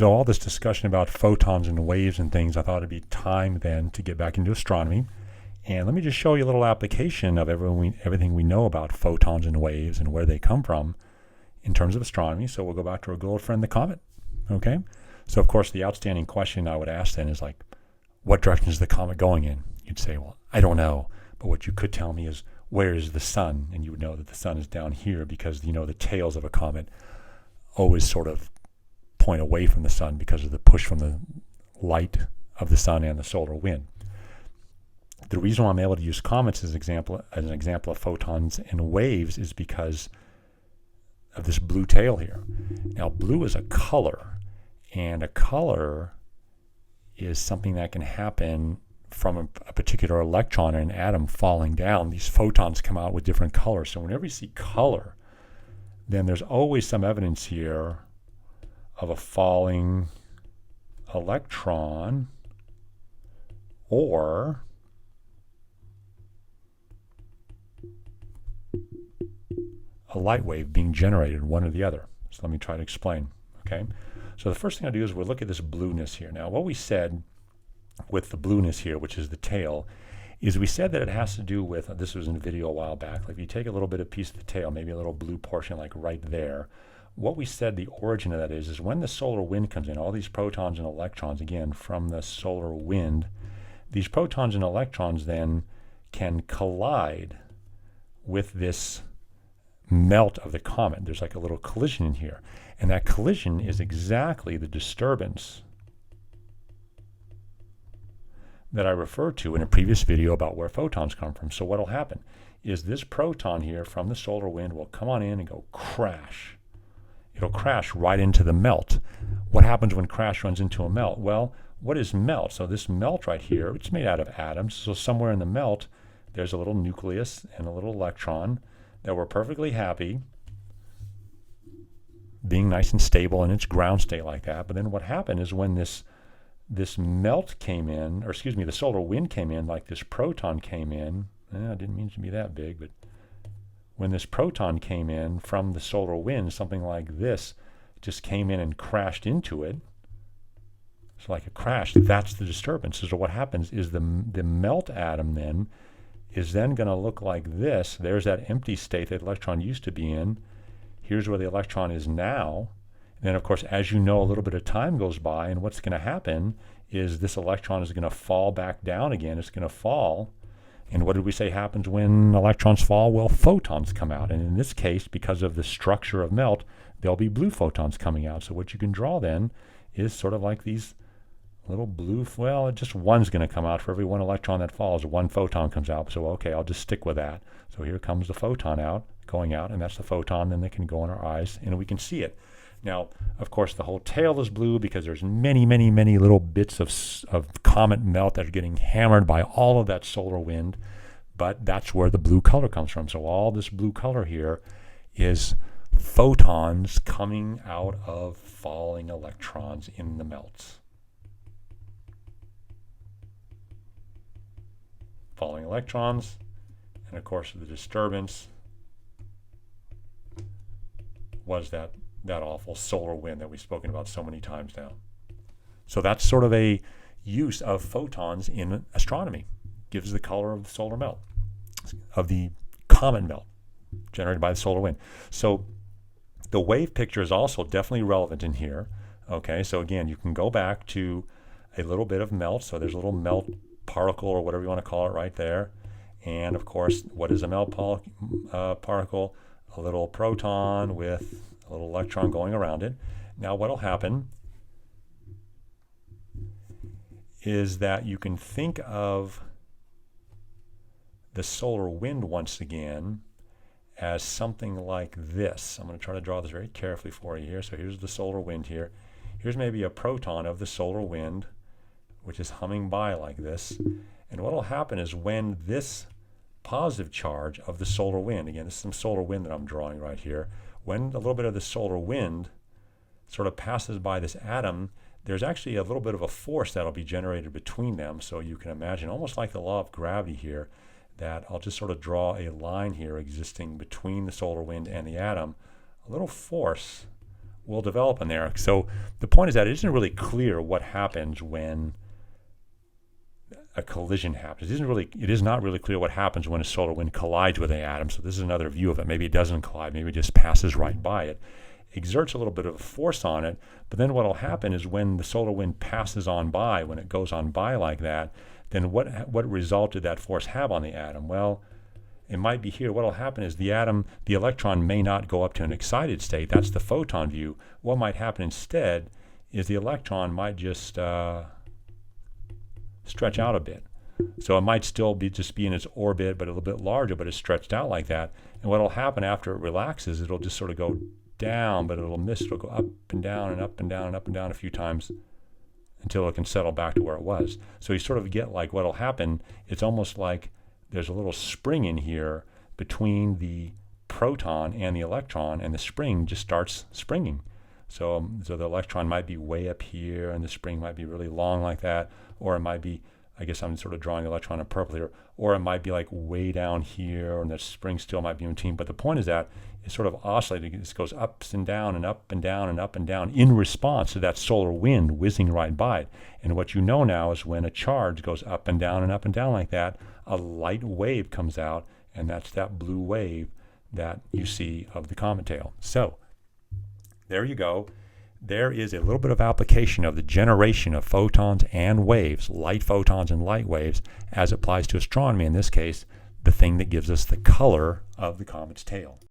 So all this discussion about photons and waves and things, I thought it'd be time then to get back into astronomy. And let me just show you a little application of everything we know about photons and waves and where they come from in terms of astronomy. So we'll go back to our good old friend, the comet. Okay? So, of course, the outstanding question I would ask then is like, what direction is the comet going in? You'd say, well, I don't know. But what you could tell me is, where is the sun? And you would know that the sun is down here because, you know, the tails of a comet always sort of point away from the sun because of the push from the light of the sun and the solar wind. The reason why I'm able to use comets as an example of photons and waves is because of this blue tail here. Now, blue is a color, and a color is something that can happen from a particular electron and an atom falling down. These photons come out with different colors. So whenever you see color, then there's always some evidence here of a falling electron or a light wave being generated, one or the other. So let me try to explain, okay? So the first thing I'll do is we'll look at this blueness here. Now, what we said with the blueness here, which is the tail, is we said that it has to do with, this was in a video a while back, like if you take a little bit of piece of the tail, maybe a little blue portion like right there, what we said the origin of that is when the solar wind comes in, all these protons and electrons, again, from the solar wind, these protons and electrons then can collide with this melt of the comet. There's like a little collision in here. And that collision is exactly the disturbance that I referred to in a previous video about where photons come from. So what will happen is this proton here from the solar wind will come on in and go crash. It'll crash right into the melt. What happens when crash runs into a melt? Well, what is melt? So this melt right here, it's made out of atoms. So somewhere in the melt, there's a little nucleus and a little electron that were perfectly happy being nice and stable in its ground state like that. But then what happened is when this melt came in, or excuse me, the solar wind came in, like this proton came in. I didn't mean it to be that big, but when this proton came in from the solar wind, something like this just came in and crashed into it. So like a crash, that's the disturbance. So what happens is the melt atom then is then going to look like this. There's that empty state that the electron used to be in. Here's where the electron is now. And then, of course, as you know, a little bit of time goes by, and what's going to happen is this electron is going to fall back down again. It's going to fall. And what did we say happens when electrons fall? Well, photons come out. And in this case, because of the structure of melt, there'll be blue photons coming out. So what you can draw then is sort of like these little blue, well, just one's going to come out for every one electron that falls. One photon comes out. So, okay, I'll just stick with that. So here comes the photon going out, and that's the photon. Then they can go in our eyes, and we can see it. Now, of course, the whole tail is blue because there's many, many, many little bits of comet melt that are getting hammered by all of that solar wind, but that's where the blue color comes from. So all this blue color here is photons coming out of falling electrons in the melts. Falling electrons, and of course the disturbance was that awful solar wind that we've spoken about so many times now. So that's sort of a use of photons in astronomy. Gives the color of the solar melt, of the comet melt generated by the solar wind. So the wave picture is also definitely relevant in here. Okay, so again, you can go back to a little bit of melt. So there's a little melt particle or whatever you want to call it right there. And of course, what is a melt particle? A little proton with a little electron going around it. Now what will happen is that you can think of the solar wind once again as something like this. I'm going to try to draw this very carefully for you here. So here's the solar wind here. Here's maybe a proton of the solar wind, which is humming by like this. And what will happen is when this positive charge of the solar wind, again, this is some solar wind that I'm drawing right here, when a little bit of the solar wind sort of passes by this atom, there's actually a little bit of a force that'll be generated between them. So you can imagine, almost like the law of gravity here, that I'll just sort of draw a line here existing between the solar wind and the atom. A little force will develop in there. So the point is that it isn't really clear what happens when a collision happens. It is not really clear what happens when a solar wind collides with an atom. So this is another view of it. Maybe it doesn't collide. Maybe it just passes right by it. Exerts a little bit of force on it, but then what will happen is when the solar wind passes on by, when it goes on by like that, then what result did that force have on the atom? Well, it might be here. What will happen is the electron may not go up to an excited state. That's the photon view. What might happen instead is the electron might just stretch out a bit. So it might still just be in its orbit, but a little bit larger, but it's stretched out like that. And what will happen after it relaxes, it'll just sort of go down, but it'll go up and down and up and down and up and down a few times until it can settle back to where it was. So you sort of get like what'll happen, it's almost like there's a little spring in here between the proton and the electron, and the spring just starts springing. So the electron might be way up here and the spring might be really long like that, or it might be, I guess I'm sort of drawing the electron in purple here, or it might be like way down here and the spring still might be in between. But the point is that it's sort of oscillating. This goes ups and down and up and down and up and down in response to that solar wind whizzing right by it. And what you know now is when a charge goes up and down and up and down like that, a light wave comes out, and that's that blue wave that you see of the comet tail. So there you go. There is a little bit of application of the generation of photons and waves, light photons and light waves, as applies to astronomy, in this case, the thing that gives us the color of the comet's tail.